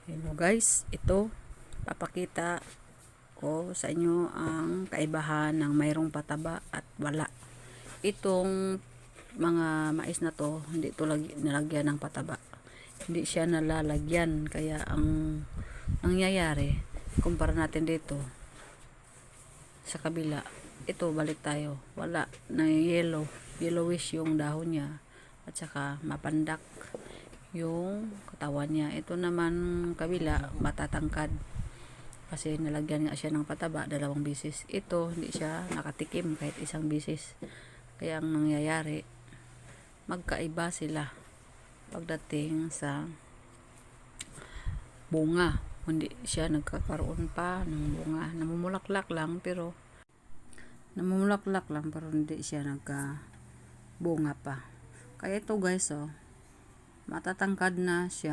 Hello guys, ito papakita ko sa inyo ang kaibahan ng mayroong pataba at wala. Itong mga mais na to, hindi ito nalagyan ng pataba. Hindi siya nalalagyan, kaya ang nangyayari, kumpara natin dito sa kabila, ito balik tayo, wala na yellowish yung dahon niya at saka mapandak yung katawan niya. Ito naman kabila, matatangkad kasi nalagyan nga siya ng pataba 2 beses. Ito hindi siya nakatikim kahit 1 beses, kaya ang nangyayari, magkaiba sila pagdating sa bunga. Hindi siya nagkakaroon pa ng bunga, namumulaklak lang pero hindi siya nagka bunga pa. Kaya ito guys, matatangkad na siya.